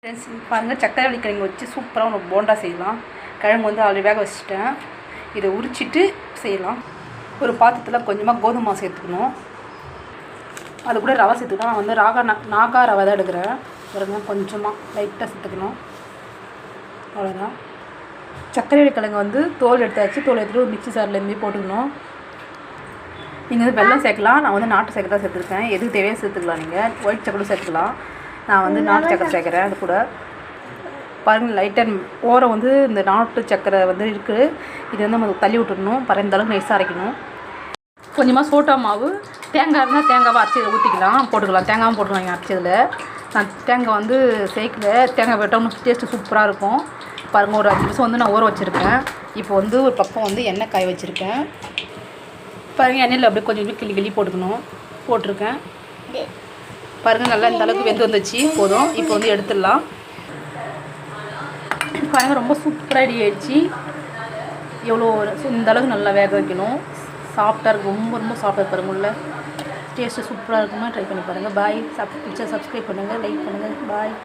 Friends பாருங்கள், சக்கரை கிழங்கு வச்சு சூப்பராக ஒரு போண்டா செய்யலாம். கிழங்கு வந்து ஆல்ரெடி வேக வச்சுட்டேன். இதை உரிச்சிட்டு செய்யலாம். ஒரு பாத்திரத்தில் கொஞ்சமாக கோதுமை மாவு சேர்த்துக்கணும். அது கூட ரவை சேர்த்துக்கணும். நான் வந்து நாகா ரவை தான் எடுக்கிறேன். பாருங்க, கொஞ்சமாக லைட்டாக சேர்த்துக்கணும். அவ்வளோதான். சக்கரை கிழங்கு வந்து தோல் எடுத்தாச்சு. தோல் எடுத்துகிட்டு ஒரு மிக்ஸி சார்லேருந்து போட்டுக்கணும். நீங்கள் வந்து வெல்லம் சேர்க்கலாம். நான் வந்து நாட்டு சக்கரை தான் சேர்த்துருக்கேன். எதுக்கு தேவையாக சேர்த்துக்கலாம். நீங்கள் ஒயிட் சக்கரை சேர்த்துக்கலாம். நான் வந்து நாட்டு சக்கரை சேர்க்குறேன். அது கூட பாருங்கள், லைட்டாக ஓரம் வந்து இந்த நாட்டு சக்கரை வந்து இருக்குது. இது வந்து நம்ம தள்ளி விட்டுடணும். பாருங்கள், இந்த அளவுக்கு நைஸாக அரைக்கணும். கொஞ்சமாக சோட்டா மாவு, தேங்காய் இருந்தால் தேங்காவை அரைச்சி ஊற்றிக்கலாம், போட்டுக்கலாம். தேங்காயும் போட்டுக்கலாம் அரைச்சதில். நான் தேங்காய் வந்து சேர்க்கல. தேங்காய் போட்டால் டேஸ்ட்டு சூப்பராக இருக்கும். பாருங்கள், ஒரு 5 நிமிஷம் வந்து நான் ஊற வச்சுருக்கேன். இப்போ வந்து ஒரு பக்கம் வந்து எண்ணெய் காய வச்சுருக்கேன். பாருங்கள், எண்ணெயில் அப்படியே கொஞ்சம் கிள்ளி போட்டிருக்கேன். பாருங்கள், நல்லா இந்த அளவுக்கு வெந்து வந்துச்சு. போதும். இப்போ வந்து எடுத்துடலாம். பாருங்கள், ரொம்ப சூப்பராக ரெடி ஆகிடுச்சு. எவ்வளோ இந்த அளவுக்கு நல்லா வேக வைக்கணும். சாஃப்டாக இருக்கும். ரொம்ப சாஃப்டாக பாருங்கள். உள்ள டேஸ்ட்டு சூப்பராக இருக்குமா ட்ரை பண்ணி பாருங்கள். பாய். பிடிச்சா சப்ஸ்கிரைப் பண்ணுங்கள், லைக் பண்ணுங்கள். பாய்.